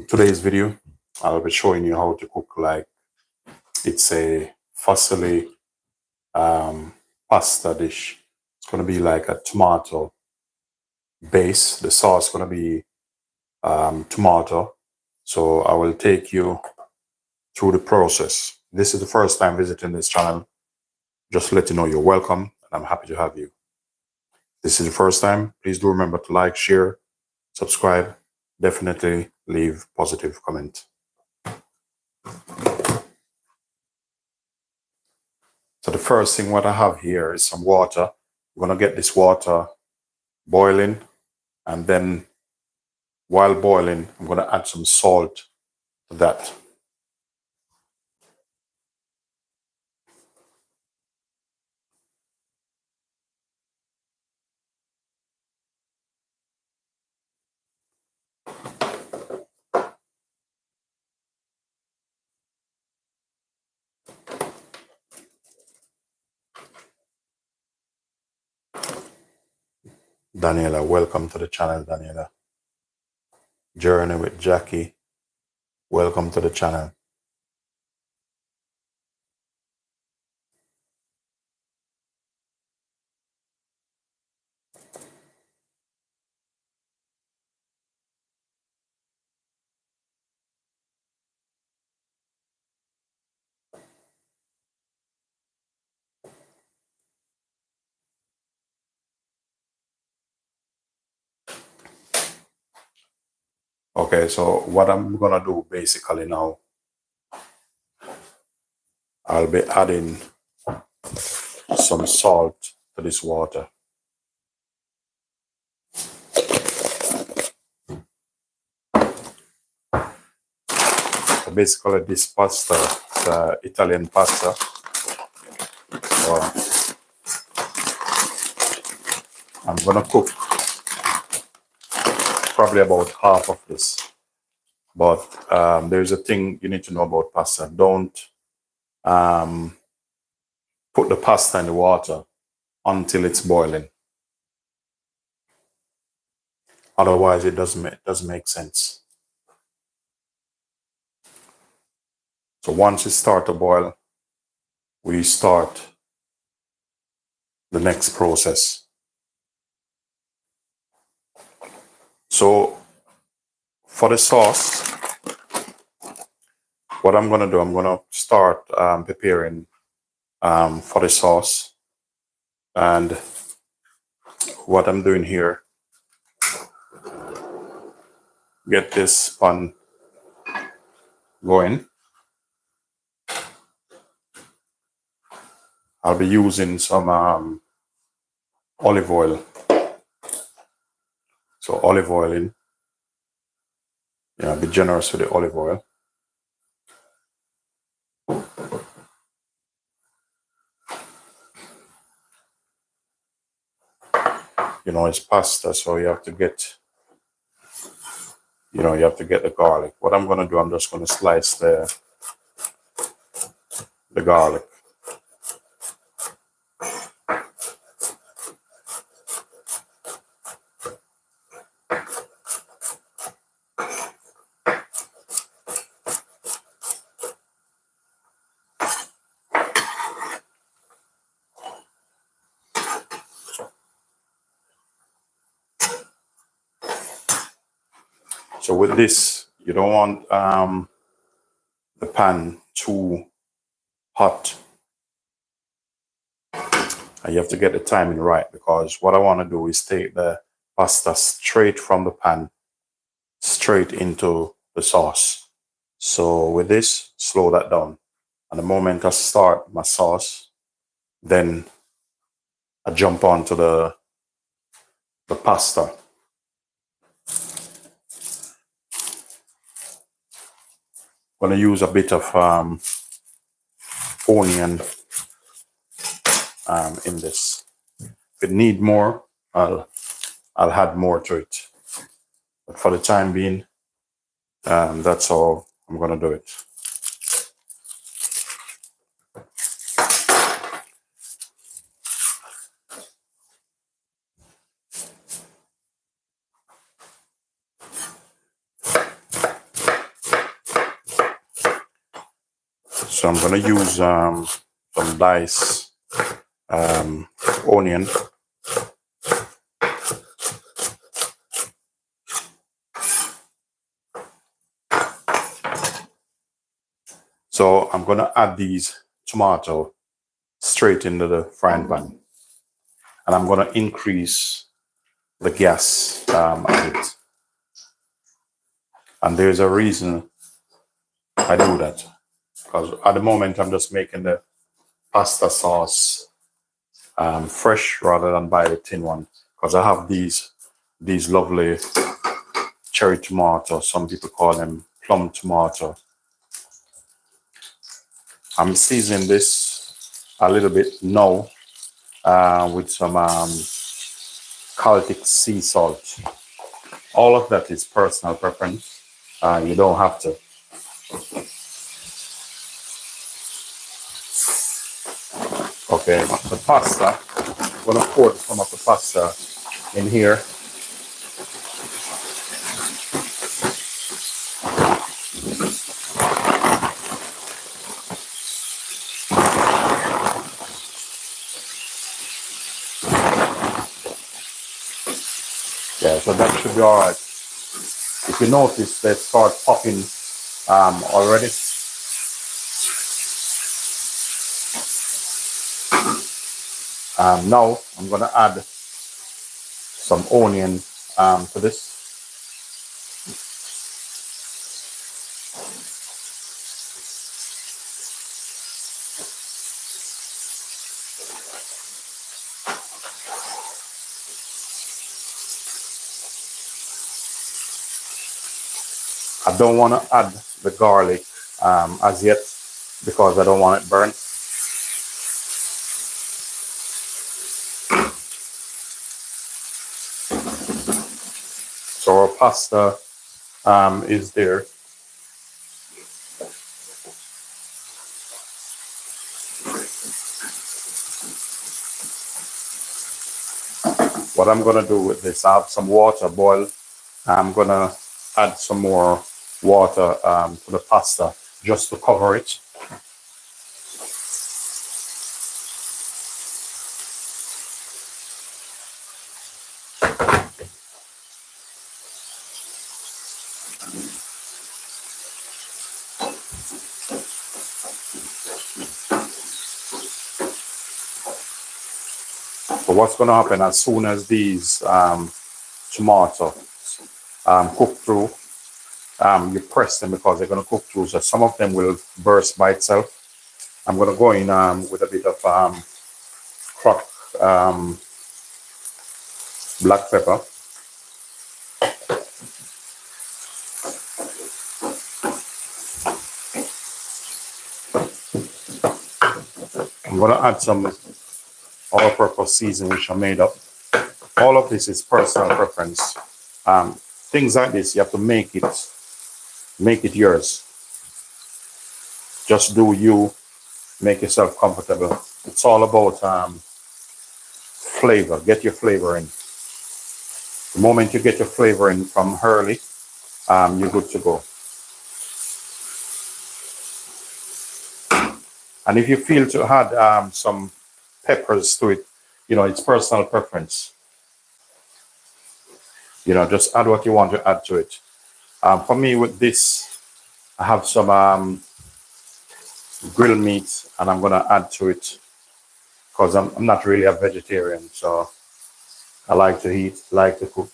In today's video, I'll be showing you how to cook like it's a Fusilli pasta dish. It's going to be like a tomato base. The sauce is going to be tomato. So I will take you through the process. This is the first time visiting this channel. Just to let you know you're welcome and I'm happy to have you. This is the first time. Please do remember to like, share, subscribe. Definitely leave positive comment. So the first thing what I have here is some water. We're going to get this water boiling, and then while boiling, I'm going to add some salt to that. Daniela, welcome to the channel, Daniela. Journey with Jackie, welcome to the channel. Okay, so what I'm going to do basically now, I'll be adding some salt to this water. So basically this pasta, the Italian pasta, I'm going to cook probably about half of this. But there's a thing you need to know about pasta. Don't put the pasta in the water until it's boiling. Otherwise, it doesn't make sense. So once it starts to boil, we start the next process. So for the sauce, what I'm going to do, I'm going to start preparing for the sauce. And what I'm doing here, get this pan going. I'll be using some olive oil. So olive oil in. Yeah, be generous with the olive oil. You know, it's pasta, so you have to get, you have to get the garlic. What I'm going to do, I'm just going to slice the garlic. So with this, you don't want the pan too hot. And you have to get the timing right, because what I want to do is take the pasta straight from the pan, straight into the sauce. So with this, slow that down. And the moment I start my sauce, then I jump onto the pasta. I'm going to use a bit of onion in this. If it need more, I'll add more to it. But for the time being, that's how I'm going to do it. So I'm going to use some diced onion. So I'm going to add these tomato straight into the frying pan. And I'm going to increase the gas a bit. And there's a reason I do that. Because at the moment I'm just making the pasta sauce fresh rather than buy the tin one. Because I have these lovely cherry tomato. Some people call them plum tomato. I'm seasoning this a little bit now with some Celtic sea salt. All of that is personal preference. You don't have to. Okay, the pasta. I'm gonna pour some of the pasta in here. Yeah, so that should be all right. If you notice, they start popping already. Now I'm gonna add some onion to this. I don't want to add the garlic as yet because I don't want it burnt. So our pasta is there. What I'm gonna do with this, I have some water boil. I'm gonna add some more water to the pasta just to cover it. So what's gonna happen as soon as these tomatoes cook through, you press them because they're gonna cook through. So some of them will burst by itself. I'm gonna go in with a bit of cracked black pepper. I'm gonna add some all-purpose seasoning which I made up. All of this is personal preference. Things like this, you have to make it yours. Just do you, make yourself comfortable. It's all about flavor. Get your flavor in. The moment you get your flavor in from early, you're good to go. And if you feel to add some peppers to it, it's personal preference. Just add what you want to add to it. For me, with this, I have some grilled meat, and I'm gonna add to it because I'm not really a vegetarian, so I like to eat, like to cook.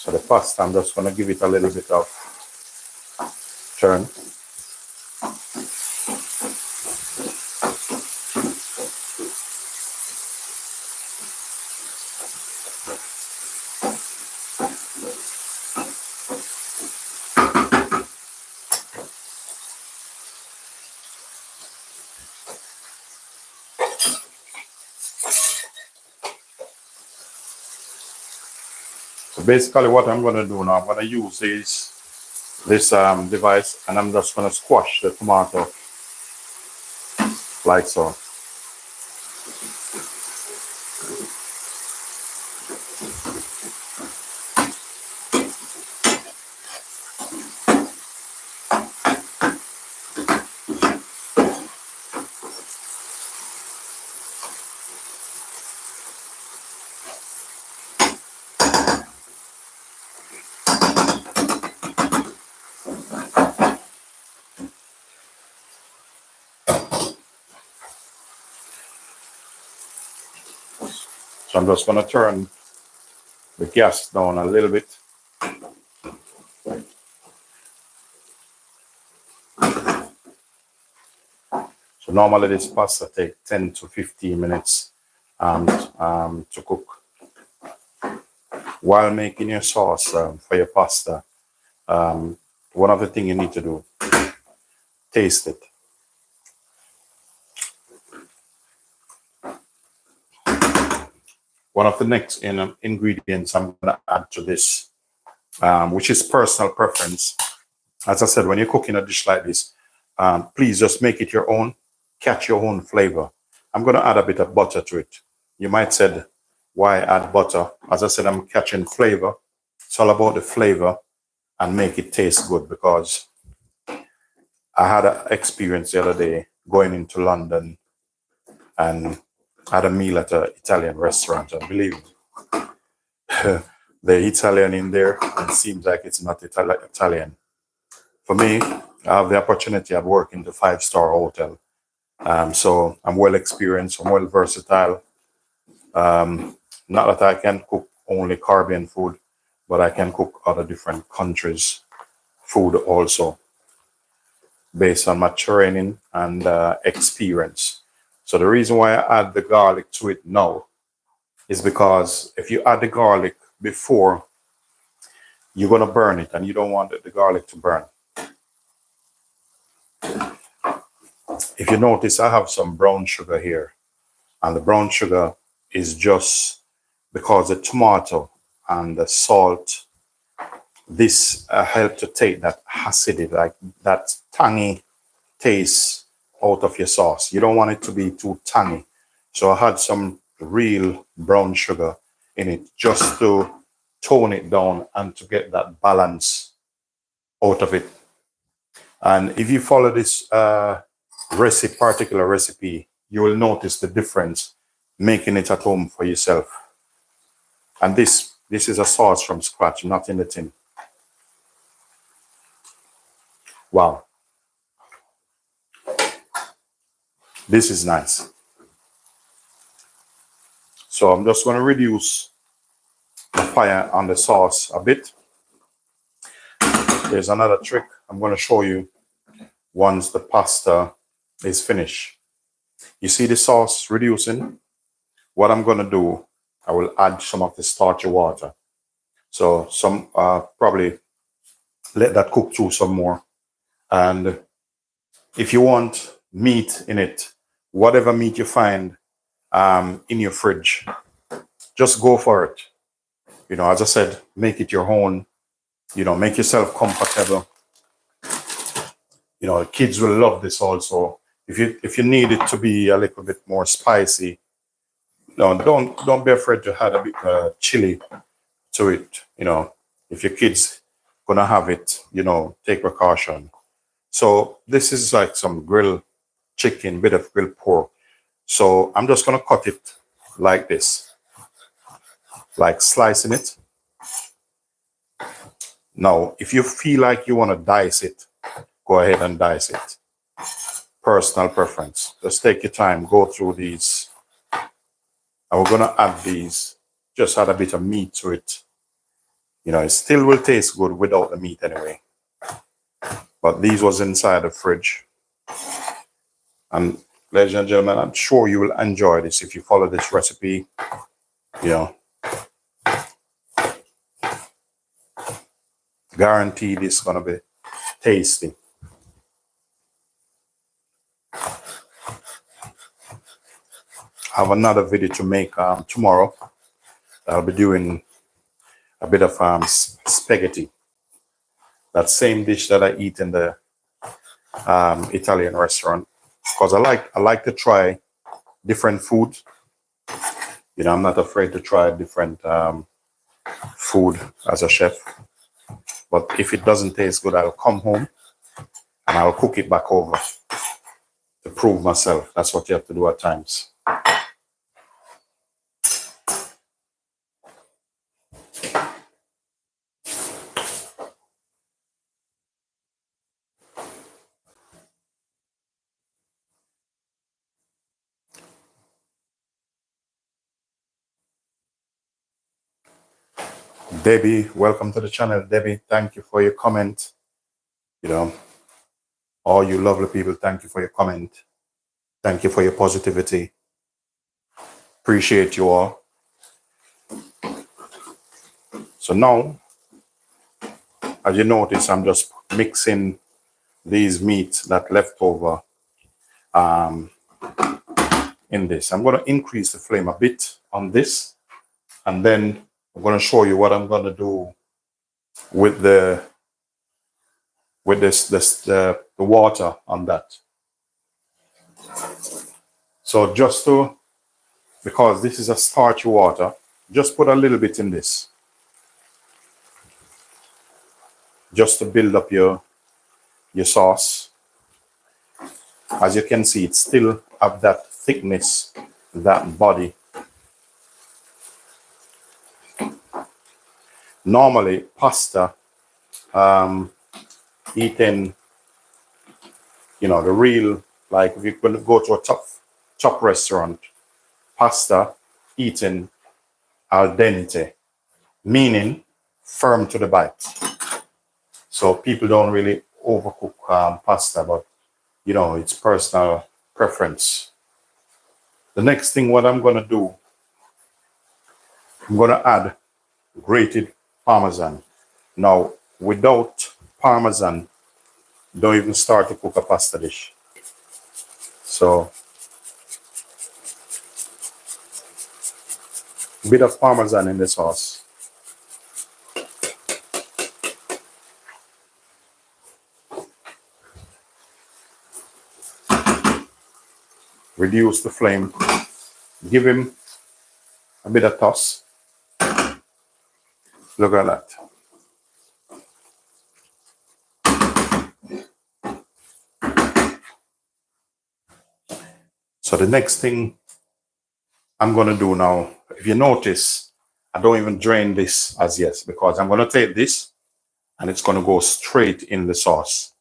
So the pasta, I'm just gonna give it a little bit of turn. So basically what I'm gonna do now, I'm gonna use this device, and I'm just gonna squash the tomato like so. So I'm just going to turn the gas down a little bit. So normally this pasta takes 10 to 15 minutes to cook. While making your sauce for your pasta, one of the things you need to do, taste it. One of the next ingredients I'm going to add to this, which is personal preference. As I said, when you're cooking a dish like this, please just make it your own, catch your own flavor. I'm going to add a bit of butter to it. You might say, why add butter? As I said, I'm catching flavor. It's all about the flavor and make it taste good, because I had an experience the other day going into London and had a meal at an Italian restaurant. And believe me, the Italian in there, it seems like it's not Italian. For me, I have the opportunity of working in the 5-star hotel. So I'm well experienced, I'm well versatile. Not that I can cook only Caribbean food, but I can cook other different countries' food also, based on my training and experience. So the reason why I add the garlic to it now is because if you add the garlic before, you're going to burn it, and you don't want the garlic to burn. If you notice, I have some brown sugar here, and the brown sugar is just because the tomato and the salt, this help to take that acidity, like that tangy taste out of your sauce. You don't want it to be too tangy. So I had some real brown sugar in it just to tone it down and to get that balance out of it. And if you follow this particular recipe, you will notice the difference making it at home for yourself. And this is a sauce from scratch, not in the tin. Wow. This is nice. So I'm just going to reduce the fire on the sauce a bit. There's another trick I'm going to show you once the pasta is finished. You see the sauce reducing? What I'm going to do, I will add some of the starchy water. So some probably let that cook through some more. And if you want meat in it, whatever meat you find in your fridge, just go for it. You know, as I said, make it your own. You know, make yourself comfortable. You know, kids will love this also. If you need it to be a little bit more spicy, no, don't be afraid to add a bit chili to it. You know, if your kids gonna have it, you know, take precaution. So this is like some grilled chicken, bit of grilled pork. So I'm just gonna cut it like this, like slicing it. Now, if you feel like you want to dice it, go ahead and dice it. Personal preference. Just take your time, go through these. And we're gonna add these, just add a bit of meat to it. You know, it still will taste good without the meat anyway. But these was inside the fridge. And ladies and gentlemen, I'm sure you will enjoy this if you follow this recipe. You know, guaranteed it's gonna be tasty. I have another video to make tomorrow. I'll be doing a bit of spaghetti. That same dish that I eat in the Italian restaurant, because I like to try different food. You know, I'm not afraid to try different food as a chef. But if it doesn't taste good, I'll come home and I'll cook it back over to prove myself. That's what you have to do at times. Debbie, welcome to the channel. Debbie, thank you for your comment. You know, all you lovely people, thank you for your comment. Thank you for your positivity. Appreciate you all. So now, as you notice, I'm just mixing these meats that left over in this. I'm going to increase the flame a bit on this, and then I'm going to show you what I'm going to do with the water on that. So just to, because this is a starchy water, just put a little bit in this, just to build up your sauce. As you can see, it still have that thickness, that body. Normally, pasta, eaten, the real, like if you're going to go to a top restaurant, pasta eaten al dente, meaning firm to the bite. So people don't really overcook pasta, but it's personal preference. The next thing, what I'm going to do, I'm going to add grated Parmesan. Now, without Parmesan, don't even start to cook a pasta dish. So, a bit of Parmesan in the sauce. Reduce the flame. Give him a bit of toss. Look at that. So the next thing I'm going to do now, if you notice, I don't even drain this as yet, because I'm going to take this and it's going to go straight in the sauce.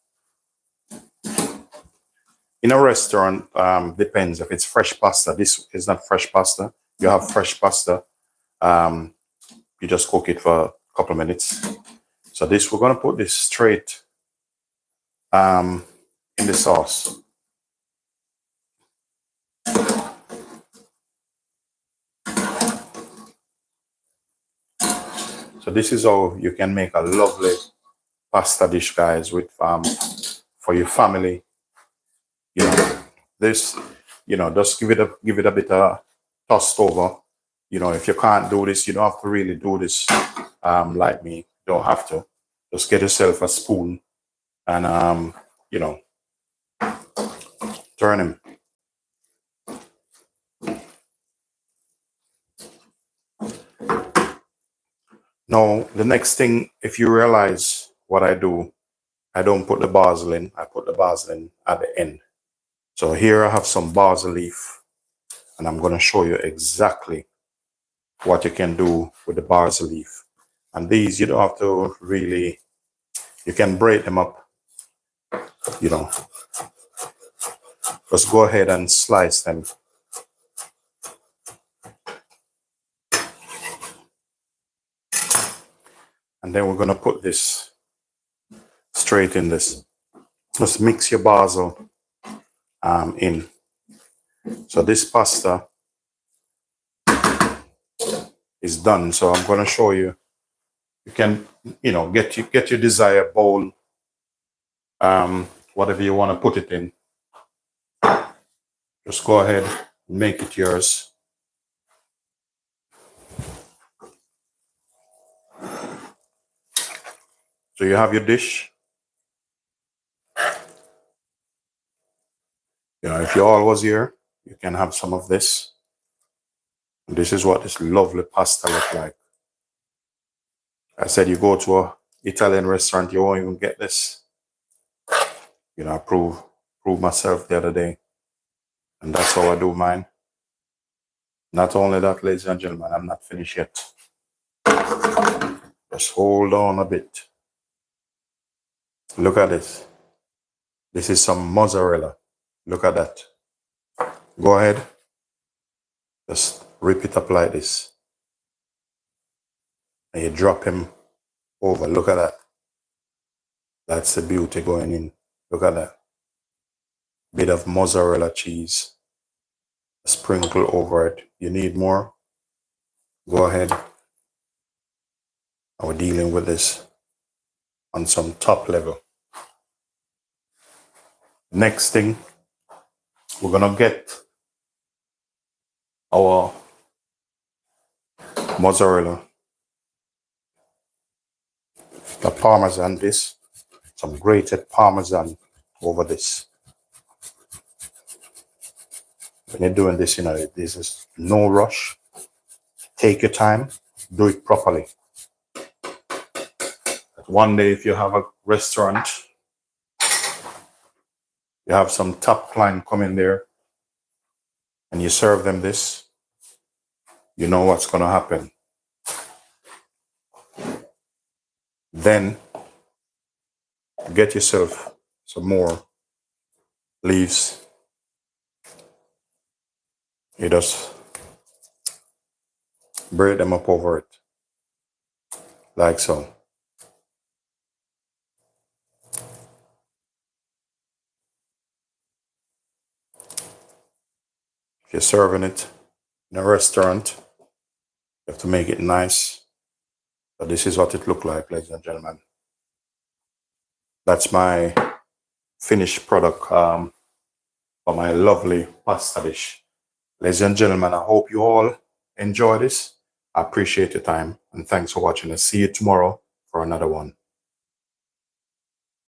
In a restaurant, depends if it's fresh pasta. This is not fresh pasta. You have fresh pasta. You just cook it for a couple of minutes. So this, we're going to put this straight in the sauce. So this is how you can make a lovely pasta dish, guys, with for your family. This, just give it a bit of tossed over. If you can't do this, you don't have to really do this like me. You don't have to. Just get yourself a spoon and turn him. Now, the next thing, if you realize what I do, I don't put the basil in. I put the basil in at the end. So here I have some basil leaf, and I'm going to show you exactly what you can do with the basil leaf. And these, you don't have to really, you can break them up, just go ahead and slice them. And then we're going to put this straight in this. Just mix your basil in. So this pasta is done. So I'm going to show you. You can, get your desired bowl, whatever you want to put it in. Just go ahead and make it yours. So you have your dish. If you all was here, you can have some of this. And this is what this lovely pasta looks like. I said, you go to an Italian restaurant, you won't even get this. I proved myself the other day. And that's how I do mine. Not only that, ladies and gentlemen, I'm not finished yet. Just hold on a bit. Look at this. This is some mozzarella. Look at that. Go ahead. Just rip it up like this. and you drop him over. Look at that. That's the beauty going in. Look at that. Bit of mozzarella cheese. Sprinkle over it. You need more? Go ahead. We're dealing with this on some top level. Next thing, we're gonna get our mozzarella, the parmesan, this, some grated parmesan over this. When you're doing this, this is no rush. Take your time, do it properly. One day, if you have a restaurant, you have some top client come in there and you serve them this, you know what's going to happen. Then get yourself some more leaves. You just braid them up over it, like so. If you're serving it in a restaurant, you have to make it nice. So this is what it looked like, ladies and gentlemen. That's my finished product for my lovely pasta dish. Ladies and gentlemen, I hope you all enjoy this. I appreciate your time and thanks for watching. I'll see you tomorrow for another one.